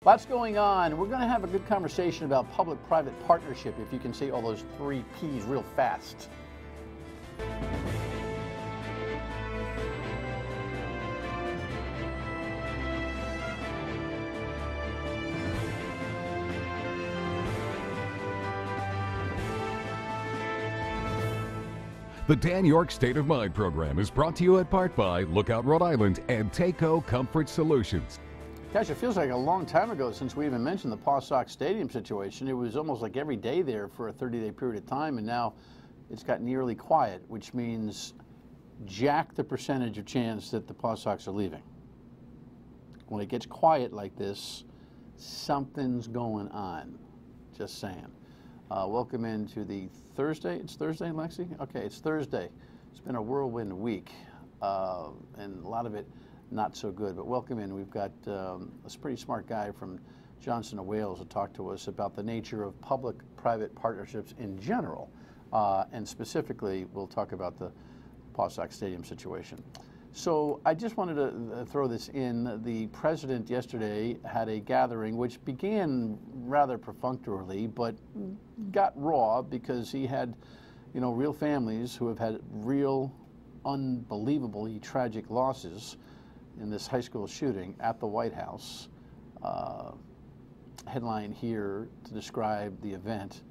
Lots going on. We're going to have a good conversation about public-private partnership, if you can say all those 3 Ps real fast. The Dan Yorke State of Mind program is brought to you in part by Lookout Rhode Island and Takeo Comfort Solutions. Gosh, it feels like a long time ago since we even mentioned the Paw Sox Stadium situation. It was almost like every day there for a 30-day period of time, and now it's gotten eerily quiet, which means jack the percentage of chance that the Paw Sox are leaving. When it gets quiet like this, something's going on. Just saying. Welcome into the Thursday. It's Thursday, Lexi? Okay, it's Thursday. It's been a whirlwind week, and a lot of it not so good. But welcome in. We've got a pretty smart guy from Johnson & Wales to talk to us about the nature of public-private partnerships in general, and specifically, we'll talk about the Paw Sox Stadium situation. So I just wanted to throw this in. The president yesterday had a gathering which began rather perfunctorily, but got raw because he had, you know, real families who have had real, unbelievably tragic losses in this high school shooting at the White House. Headline here to describe the event.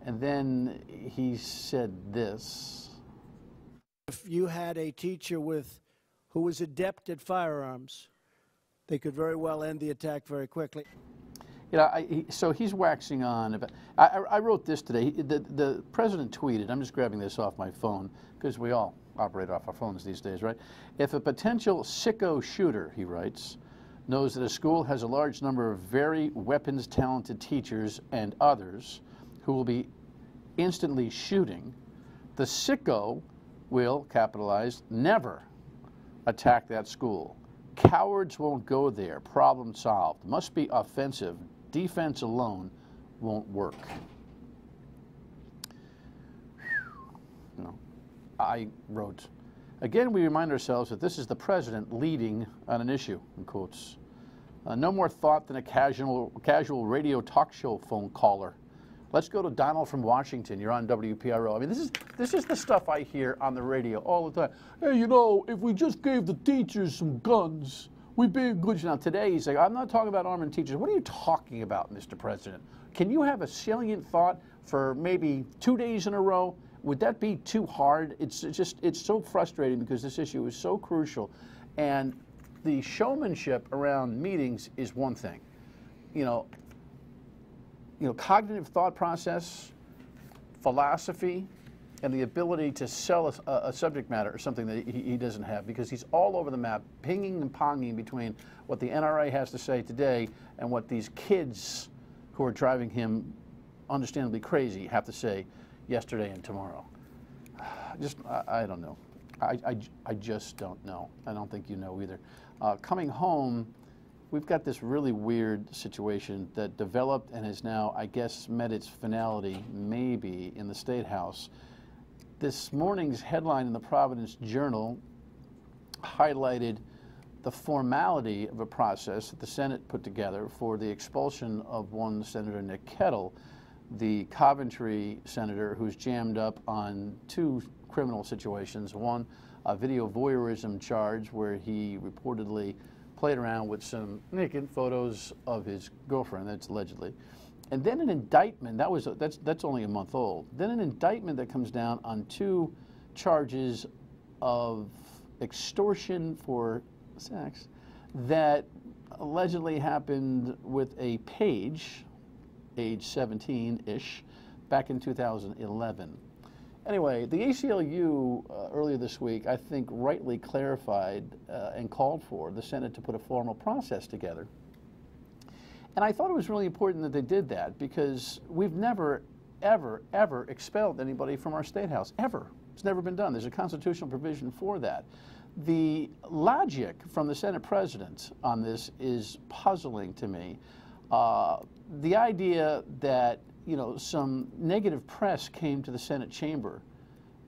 And then he said this. If you had a teacher who was adept at firearms, they could very well end the attack very quickly. You know, so he's waxing on about. I wrote this today. The president tweeted. I'm just grabbing this off my phone because we all operate off our phones these days, right? If a potential sicko shooter, he writes, knows that a school has a large number of very weapons-talented teachers and others who will be instantly shooting, the sicko will, capitalize, never attack that school. Cowards won't go there. Problem solved. Must be offensive. Defense alone won't work. No. I wrote, again, we remind ourselves that this is the president leading on an issue, in quotes. No more thought than a casual radio talk show phone caller. Let's go to Donald from Washington. You're on WPRO. I mean, this is the stuff I hear on the radio all the time. Hey, you know, if we just gave the teachers some guns, we'd be good. Now, today, he's like, I'm not talking about arming teachers. What are you talking about, Mr. President? Can you have a salient thought for maybe 2 days in a row? Would that be too hard? It's so frustrating because this issue is so crucial. And the showmanship around meetings is one thing. You know, cognitive thought process, philosophy, and the ability to sell a subject matter or something that he doesn't have, because he's all over the map, pinging and ponging between what the NRA has to say today and what these kids who are driving him understandably crazy have to say yesterday and tomorrow. I don't know. I just don't know. I don't think you know either. Coming home, we've got this really weird situation that developed and has now, I guess, met its finality, maybe, in the State House. This morning's headline in the Providence Journal highlighted the formality of a process that the Senate put together for the expulsion of one Senator Nick Kettle, the Coventry senator who's jammed up on 2 criminal situations. One, a video voyeurism charge where he reportedly played around with some naked photos of his girlfriend, that's allegedly. And then an indictment, that's only a month old. Then an indictment that comes down on 2 charges of extortion for sex that allegedly happened with a page, age 17-ish, back in 2011. Anyway, the ACLU earlier this week, I think, rightly clarified and called for the Senate to put a formal process together. And I thought it was really important that they did that, because we've never, ever, ever expelled anybody from our State House, ever. It's never been done. There's a constitutional provision for that. The logic from the Senate president on this is puzzling to me. The idea that, you know, some negative press came to the Senate chamber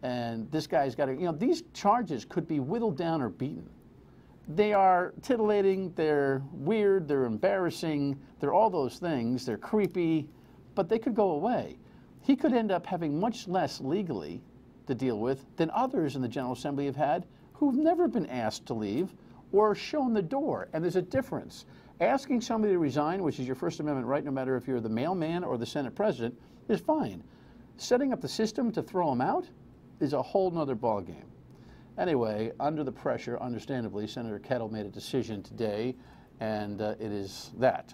and this guy's got to, you know, these charges could be whittled down or beaten. they are titillating, they're weird, they're embarrassing, they're all those things, they're creepy, but they could go away. He could end up having much less legally to deal with than others in the General Assembly have had who've never been asked to leave or shown the door. And there's a difference. Asking somebody to resign, which is your First Amendment right, no matter if you're the mailman or the Senate president, is fine. Setting up the system to throw them out is a whole nother ballgame. Anyway, under the pressure, understandably, Senator Kettle made a decision today, and it is that.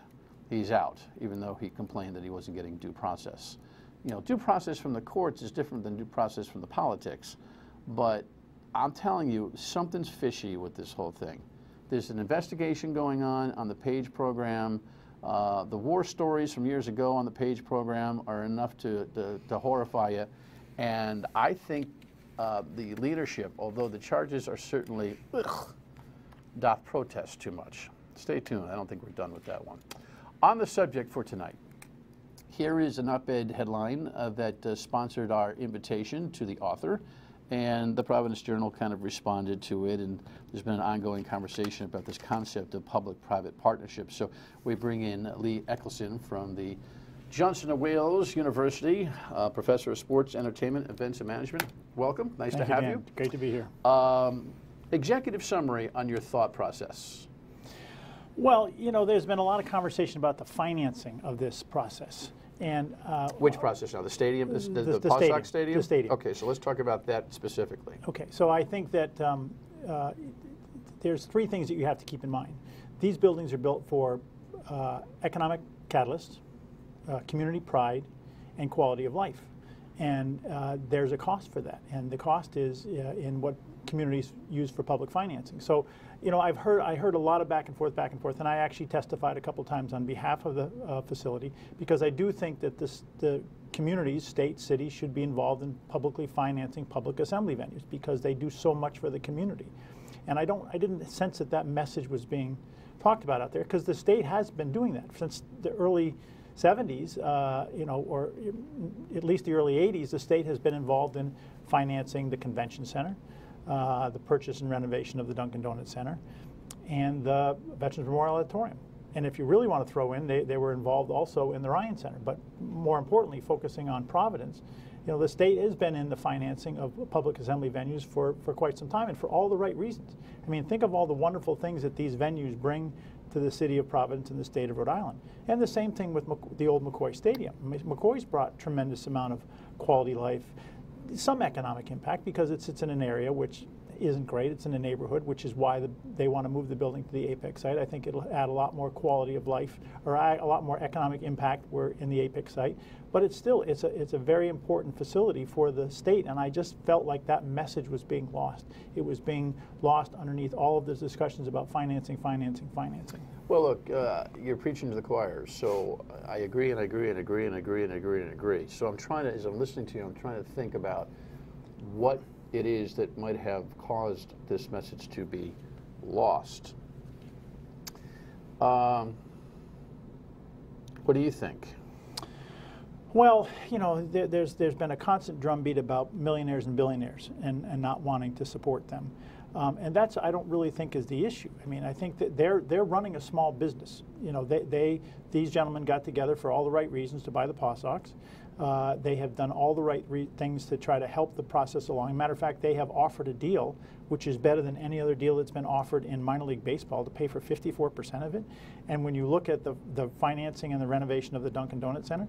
He's out, even though he complained that he wasn't getting due process. You know, due process from the courts is different than due process from the politics, but I'm telling you, something's fishy with this whole thing. There's an investigation going on the PAGE program. The war stories from years ago on the PAGE program are enough to horrify you, and I think the leadership, although the charges are certainly, doth protest too much. Stay tuned. I don't think we're done with that one. On the subject for tonight, here is an op-ed headline that sponsored our invitation to the author, and the Providence Journal kind of responded to it, and there's been an ongoing conversation about this concept of public-private partnerships. So we bring in Lee Esckilsen from the Johnson & Wales University, Professor of Sports, Entertainment, Events and Management. Welcome. Nice to have you. Great to be here. Executive summary on your thought process. Well, you know, there's been a lot of conversation about the financing of this process. And which process now? The stadium, the Paw Sox Stadium? The stadium. Okay, so let's talk about that specifically. Okay, so I think that there's three things that you have to keep in mind. These buildings are built for economic catalysts, community pride, and quality of life. And there's a cost for that, and the cost is in what communities use for public financing. So, you know, I heard a lot of back and forth, and I actually testified a couple times on behalf of the facility, because I do think that the communities, states, cities, should be involved in publicly financing public assembly venues, because they do so much for the community. And I didn't sense that message was being talked about out there, because the state has been doing that since the early 70s, you know, or at least the early 80s. The state has been involved in financing the convention center, the purchase and renovation of the Dunkin' Donuts Center, and the Veterans Memorial Auditorium. And if you really want to throw in, they were involved also in the Ryan Center. But more importantly, focusing on Providence, you know, the state has been in the financing of public assembly venues for quite some time, and for all the right reasons. I mean, think of all the wonderful things that these venues bring to the city of Providence and the state of Rhode Island. And the same thing with the old McCoy Stadium. I mean, McCoy's brought tremendous amount of quality life, some economic impact, because it sits in an area which isn't great. It's in a neighborhood, which is why they want to move the building to the Apex site. I think it'll add a lot more quality of life, or a lot more economic impact where in the Apex site. But it's still, it's a very important facility for the state, and I just felt like that message was being lost. It was being lost underneath all of the discussions about financing. Well, look, you're preaching to the choir, so I agree and I agree and agree and agree and agree and agree. So I'm trying to, as I'm listening to you, I'm trying to think about what it is that might have caused this message to be lost. What do you think? Well, you know, there's been a constant drumbeat about millionaires and billionaires and not wanting to support them. And that's, I don't really think, is the issue. I mean, I think that they're running a small business. You know, these gentlemen got together for all the right reasons to buy the Paw Sox. They have done all the right things to try to help the process along. Matter of fact, they have offered a deal which is better than any other deal that's been offered in minor league baseball, to pay for 54% of it. And when you look at the financing and the renovation of the Dunkin' Donuts Center,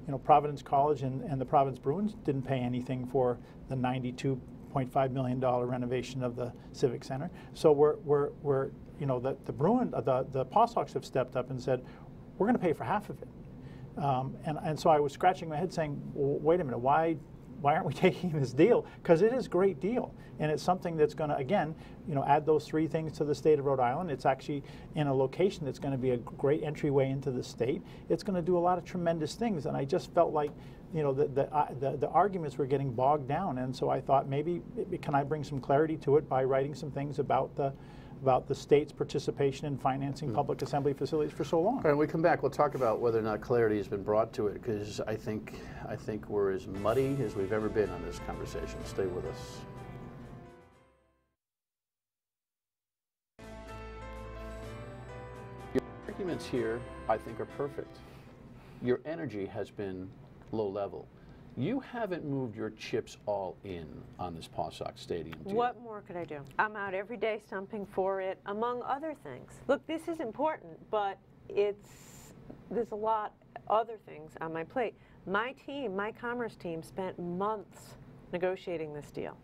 you know, Providence College and the Providence Bruins didn't pay anything for the $92.5 million renovation of the Civic Center. So we're you know, the Paw Sox have stepped up and said, we're going to pay for half of it. And so I was scratching my head saying, well, wait a minute, why aren't we taking this deal? Because it is a great deal, and it's something that's going to, again, you know, add those three things to the state of Rhode Island. It's actually in a location that's going to be a great entryway into the state. It's going to do a lot of tremendous things, and I just felt like, you know, the arguments were getting bogged down, and so I thought, maybe can I bring some clarity to it by writing some things about the state's participation in financing public assembly facilities for so long. All right, when we come back, we'll talk about whether or not clarity has been brought to it, because I think we're as muddy as we've ever been on this conversation. Stay with us. arguments here, I think, are perfect. Your energy has been low level. You haven't moved your chips all in on this Paw Sox Stadium, do you? What more could I do? I'm out every day stumping for it, among other things. Look, this is important, but there's a lot other things on my plate. My team, my commerce team, spent months negotiating this deal.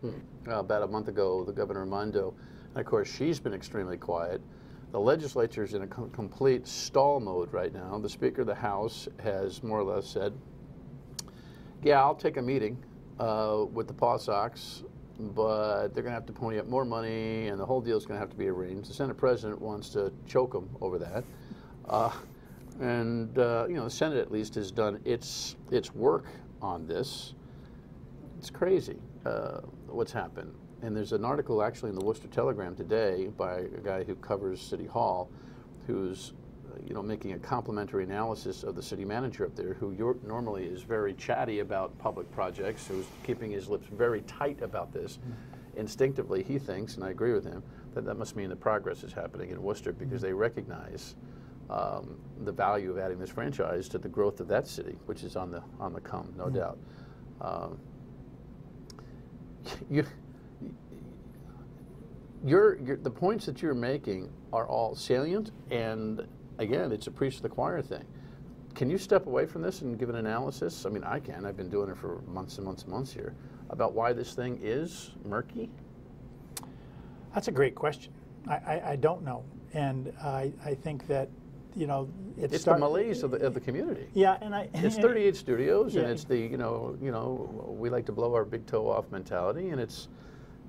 About a month ago, the Governor Raimondo, and of course she's been extremely quiet. The legislature's in a complete stall mode right now. The Speaker of the House has more or less said, yeah, I'll take a meeting with the Paw Sox, but they're going to have to pony up more money, and the whole deal's going to have to be arranged. The Senate President wants to choke them over that. You know, the Senate at least has done its work on this. It's crazy what's happened. And there's an article actually in the Worcester Telegram today by a guy who covers City Hall, who's you know, making a complimentary analysis of the city manager up there, who normally is very chatty about public projects, who's keeping his lips very tight about this. Instinctively, he thinks, and I agree with him, that that must mean that progress is happening in Worcester, because they recognize the value of adding this franchise to the growth of that city, which is on the come, no doubt. The points that you're making are all salient, and again, it's a preach to the choir thing. Can you step away from this and give an analysis? I mean, I can. I've been doing it for months and months and months here, about why this thing is murky? That's a great question. I don't know, and I think that, you know, it's the malaise of the community. Yeah, and it's 38 studios, yeah, and it's the you know we like to blow our big toe off mentality, and it's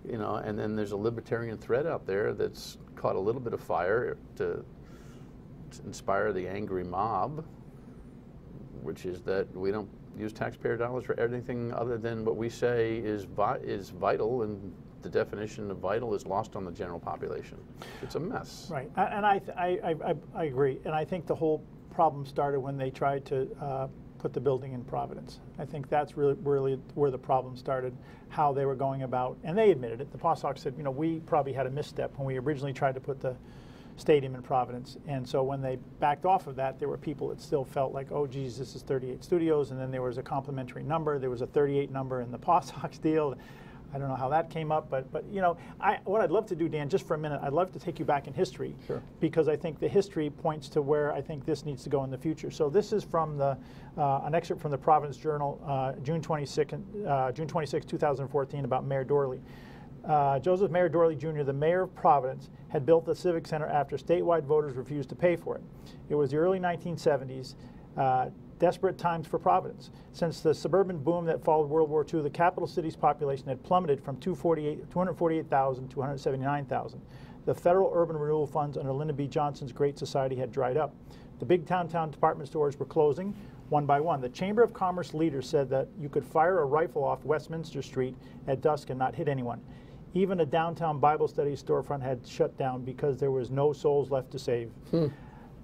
and then there's a libertarian thread out there that's caught a little bit of fire to inspire the angry mob, which is that we don't use taxpayer dollars for anything other than what we say is vital, and the definition of vital is lost on the general population. It's a mess. Right, and I agree, and I think the whole problem started when they tried to put the building in Providence. I think that's really where the problem started, how they were going about, and they admitted it. The Paw Sox said, you know, we probably had a misstep when we originally tried to put the stadium in Providence, and so when they backed off of that, there were people that still felt like, oh geez, this is 38 studios, and then there was a complimentary number. There was a 38 number in the Paw Sox deal. I don't know how that came up, but you know, what I'd love to do, Dan, just for a minute, I'd love to take you back in history, sure, because I think the history points to where I think this needs to go in the future. So this is from an excerpt from the Providence Journal, June 26, 2014, about Mayor Dorley. Joseph Mayor Dorley Jr., the mayor of Providence, had built the Civic Center after statewide voters refused to pay for it. It was the early 1970s, desperate times for Providence. Since the suburban boom that followed World War II, the capital city's population had plummeted from 248,000 to 179,000. The federal urban renewal funds under Lyndon B. Johnson's Great Society had dried up. The big downtown department stores were closing one by one. The Chamber of Commerce leaders said that you could fire a rifle off Westminster Street at dusk and not hit anyone. Even a downtown Bible study storefront had shut down because there was no souls left to save.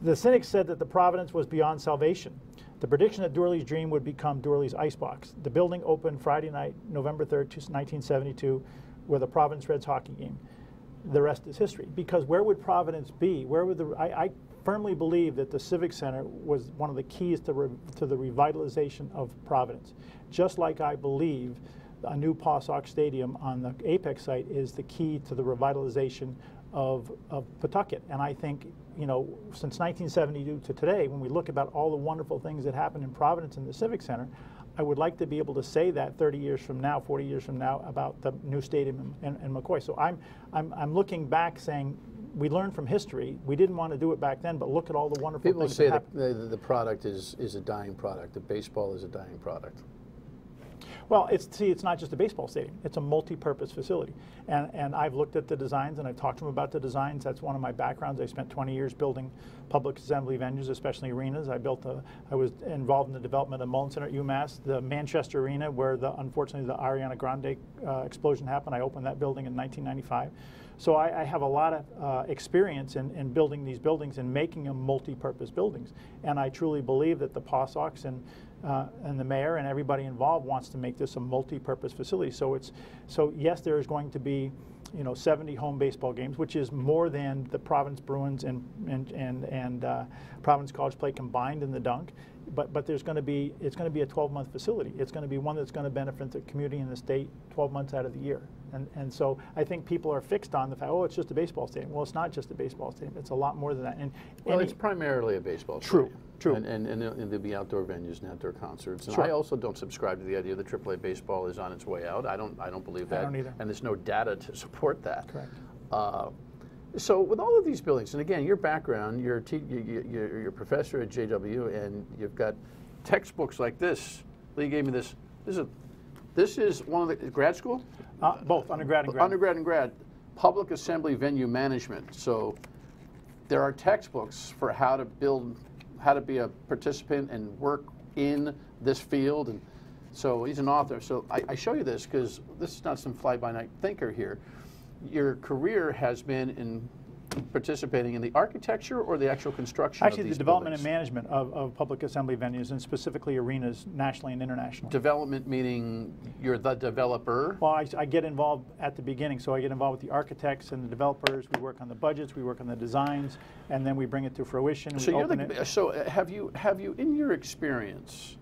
The cynics said that the Providence was beyond salvation. The prediction that Dorley's dream would become Dorley's icebox. The building opened Friday night, November 3rd, 1972, with a Providence Reds hockey game. The rest is history. Because where would Providence be? Where would I firmly believe that the Civic Center was one of the keys to the revitalization of Providence. Just like I believe a new Paw Sox Stadium on the Apex site is the key to the revitalization of Pawtucket. And I think, you know, since 1972 to today, when we look about all the wonderful things that happened in Providence and the Civic Center, I would like to be able to say that 30 years from now, 40 years from now, about the new stadium in McCoy. So I'm looking back saying, we learned from history. We didn't want to do it back then, but look at all the wonderful things that happened. People say that the product is a dying product. The baseball is a dying product. Well, it's not just a baseball stadium. It's a multi-purpose facility. And I've looked at the designs, and I've talked to them about the designs. That's one of my backgrounds. I spent 20 years building public assembly venues, especially arenas. I was involved in the development of Mullen Center at UMass, the Manchester Arena, where unfortunately the Ariana Grande explosion happened. I opened that building in 1995. So I have a lot of experience in building these buildings and making them multi-purpose buildings. And I truly believe that the Paw Sox and the mayor and everybody involved wants to make this a multi-purpose facility. So yes, there is going to be 70 home baseball games, which is more than the Providence Bruins and Providence College play combined in the dunk. But it's going to be a 12-month facility. It's going to be one that's going to benefit the community and the state 12 months out of the year. And so I think people are fixed on the fact, oh, it's just a baseball stadium. Well, it's not just a baseball stadium. It's a lot more than that. And well, it's primarily a baseball stadium. True. And there'll be outdoor venues and outdoor concerts. And sure. I also don't subscribe to the idea that AAA baseball is on its way out. I don't believe that. I don't either. And there's no data to support that. Correct. So with all of these buildings, and again, your background, you're a professor at JW, and you've got textbooks like this. Lee gave me this. This is one of the grad school? Both undergrad and grad. Undergrad and grad. Public Assembly Venue Management. So there are textbooks for how to be a participant and work in this field. And so he's an author. So I show you this because this is not some fly-by-night thinker here. Your career has been in participating in the architecture or the actual construction Actually, of these the development buildings? and management of public assembly venues, and specifically arenas nationally and internationally. Development meaning you're the developer? Well, I get involved at the beginning, so I get involved with the architects and the developers. We work on the budgets, we work on the designs, and then we bring it to fruition. And so have you in your experience,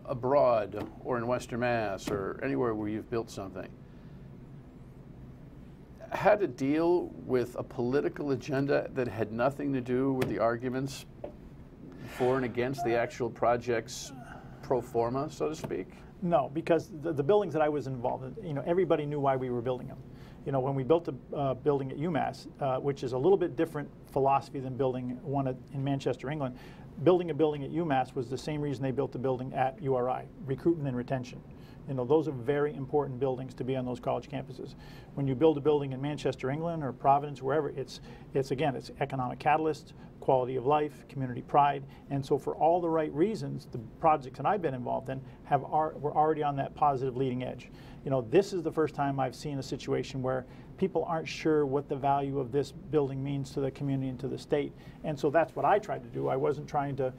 abroad or in Western Mass or anywhere where you've built something, had to deal with a political agenda that had nothing to do with the arguments for and against the actual project's pro forma, so to speak? No, because the buildings that I was involved in, everybody knew why we were building them. When we built a building at UMass, which is a little bit different philosophy than building one in Manchester, England, building a building at UMass was the same reason they built the building at URI, recruitment and retention. Those are very important buildings to be on those college campuses. When you build a building in Manchester, England, or Providence, wherever, it's economic catalyst, quality of life, community pride, and so for all the right reasons, the projects that I've been involved in were already on that positive leading edge. This is the first time I've seen a situation where people aren't sure what the value of this building means to the community and to the state, and so that's what I tried to do. I wasn't trying to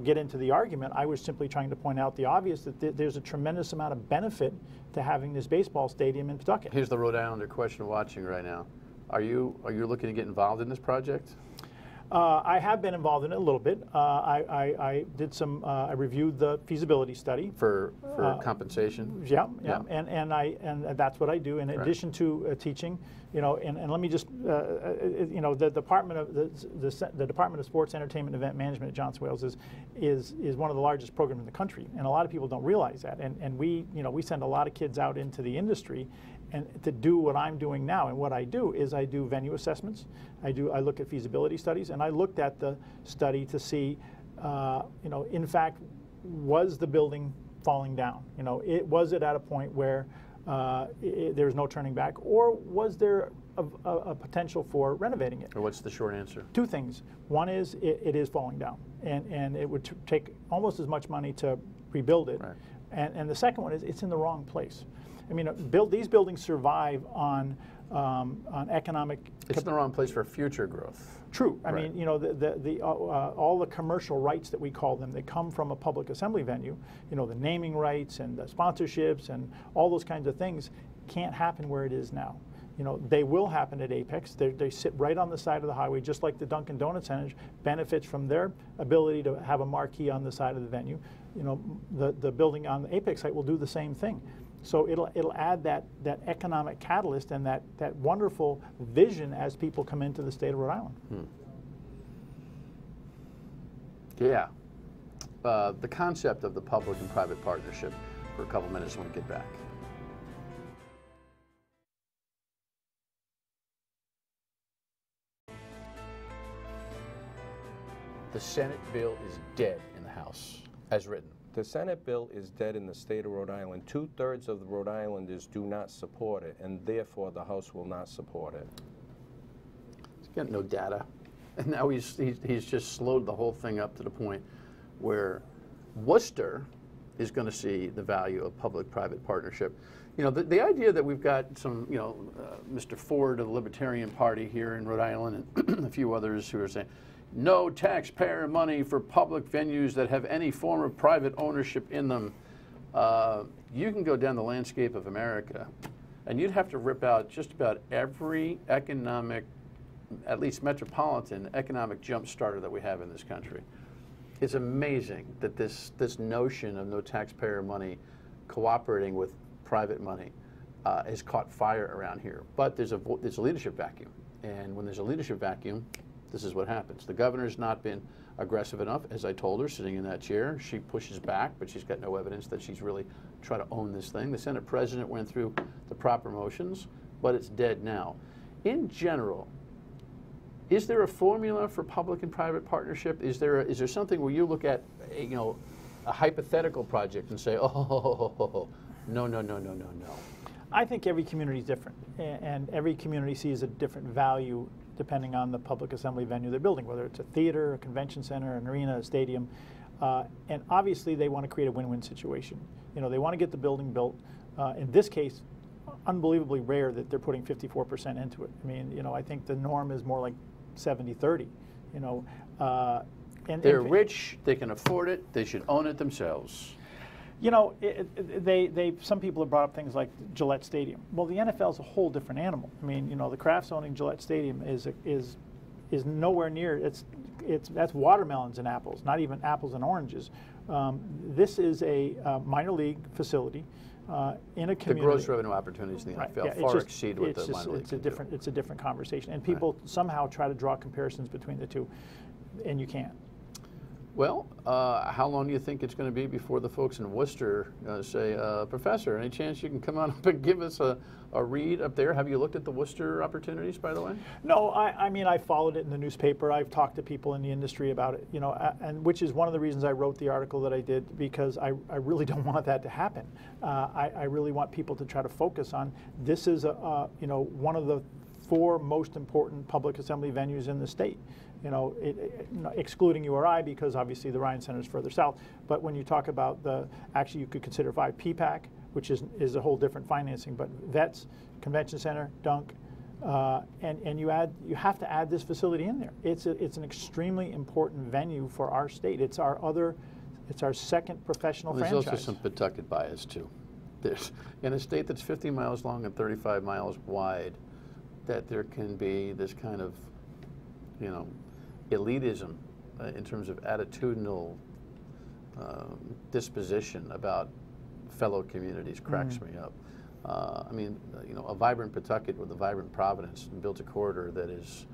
get into the argument. I was simply trying to point out the obvious, that there's a tremendous amount of benefit to having this baseball stadium in Pawtucket. Here's the Rhode Islander question watching right now. Are you looking to get involved in this project? I have been involved in it a little bit. I did some. I reviewed the feasibility study for compensation. Yeah. And that's what I do in addition to teaching. And let me just the Department of Sports, Entertainment, and Event Management at Johnson Wales is one of the largest programs in the country, and a lot of people don't realize that. And we send a lot of kids out into the industry, and to do what I'm doing now. And what I do is I do venue assessments. I look at feasibility studies, and I looked at the study to see, in fact, was the building falling down? Was it at a point where there's no turning back, or was there a potential for renovating it? Or what's the short answer? Two things. One is it is falling down, and it would take almost as much money to rebuild it. Right. And the second one is it's in the wrong place. I mean, these buildings survive on economic. It's in the wrong place for future growth. True. I mean, all the commercial rights that we call them, they come from a public assembly venue. The naming rights and the sponsorships and all those kinds of things can't happen where it is now. They will happen at Apex. They sit right on the side of the highway, just like the Dunkin' Donuts Center benefits from their ability to have a marquee on the side of the venue. The building on the Apex site will do the same thing. So it'll add that economic catalyst and that wonderful vision as people come into the state of Rhode Island. Yeah. The concept of the public and private partnership for a couple minutes when we get back. The Senate bill is dead in the House, as written. The Senate bill is dead in the state of Rhode Island. 2/3 of the Rhode Islanders do not support it, and therefore the House will not support it. He's got no data. And now he's just slowed the whole thing up to the point where Worcester is going to see the value of public-private partnership. The idea that we've got some, Mr. Ford of the Libertarian Party here in Rhode Island and a few others who are saying, no taxpayer money for public venues that have any form of private ownership in them. You can go down the landscape of America, and you'd have to rip out just about every economic, at least metropolitan, economic jump starter that we have in this country. It's amazing that this notion of no taxpayer money cooperating with private money has caught fire around here. But there's a leadership vacuum. And when there's a leadership vacuum, this is what happens. The governor's not been aggressive enough, as I told her, sitting in that chair. She pushes back, but she's got no evidence that she's really trying to own this thing. The Senate president went through the proper motions, but it's dead now. In general, is there a formula for public and private partnership? Is there something where you look at, you know, a hypothetical project and say, oh, no. I think every community is different, and every community sees a different value depending on the public assembly venue they're building, whether it's a theater, a convention center, an arena, a stadium. And obviously they want to create a win-win situation. You know, they want to get the building built. In this case, unbelievably rare that they're putting 54% into it. I mean, you know, I think the norm is more like 70-30, you know. And they're rich, they can afford it, they should own it themselves. You know, some people have brought up things like Gillette Stadium. Well, the NFL is a whole different animal. I mean, you know, the Crafts owning Gillette Stadium is nowhere near. That's watermelons and apples, not even apples and oranges. This is a minor league facility in a community. The gross revenue opportunities in the NFL far exceed what the minor league can do. It's a different conversation, and people somehow try to draw comparisons between the two, and you can't. Well, how long do you think it's going to be before the folks in Worcester say, Professor, any chance you can come on up and give us a read up there? Have you looked at the Worcester opportunities, by the way? No, I mean, I followed it in the newspaper. I've talked to people in the industry about it, you know, and which is one of the reasons I wrote the article that I did, because I really don't want that to happen. I really want people to try to focus on this is, you know, one of the 4 most important public assembly venues in the state. You know, excluding URI, because obviously the Ryan Center is further south. But when you talk about actually you could consider 5 PPAC, which is a whole different financing. But Vets, Convention Center, Dunk, and you have to add this facility in there. It's an extremely important venue for our state. It's our second professional franchise. There's also some Pawtucket bias too. There's in a state that's 50 miles long and 35 miles wide, that there can be this kind of, you know, elitism in terms of attitudinal disposition about fellow communities cracks me up. I mean, you know, a vibrant Pawtucket with a vibrant Providence builds a corridor that is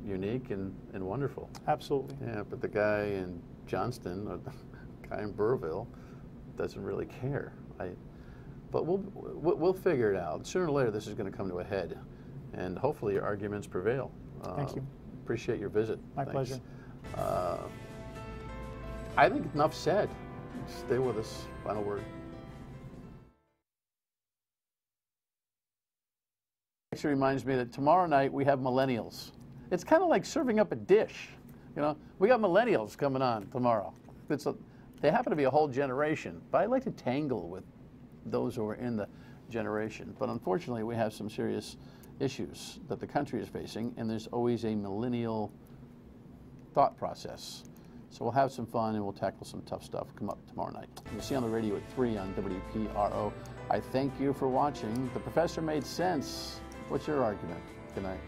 unique and wonderful. Absolutely. Yeah, but the guy in Johnston or the guy in Burrville doesn't really care. But we'll figure it out. Sooner or later, this is going to come to a head, and hopefully your arguments prevail. Thank you. Appreciate your visit. My pleasure. I think enough said. Stay with us. Final word. Actually reminds me that tomorrow night we have millennials. It's kind of like serving up a dish. You know, we got millennials coming on tomorrow. They happen to be a whole generation, but I like to tangle with those who are in the generation. But unfortunately, we have some serious issues that the country is facing, and there's always a millennial thought process. So we'll have some fun and we'll tackle some tough stuff. Come up tomorrow night. You'll see on the radio at 3 on WPRO. I thank you for watching. The professor made sense. What's your argument? Good night.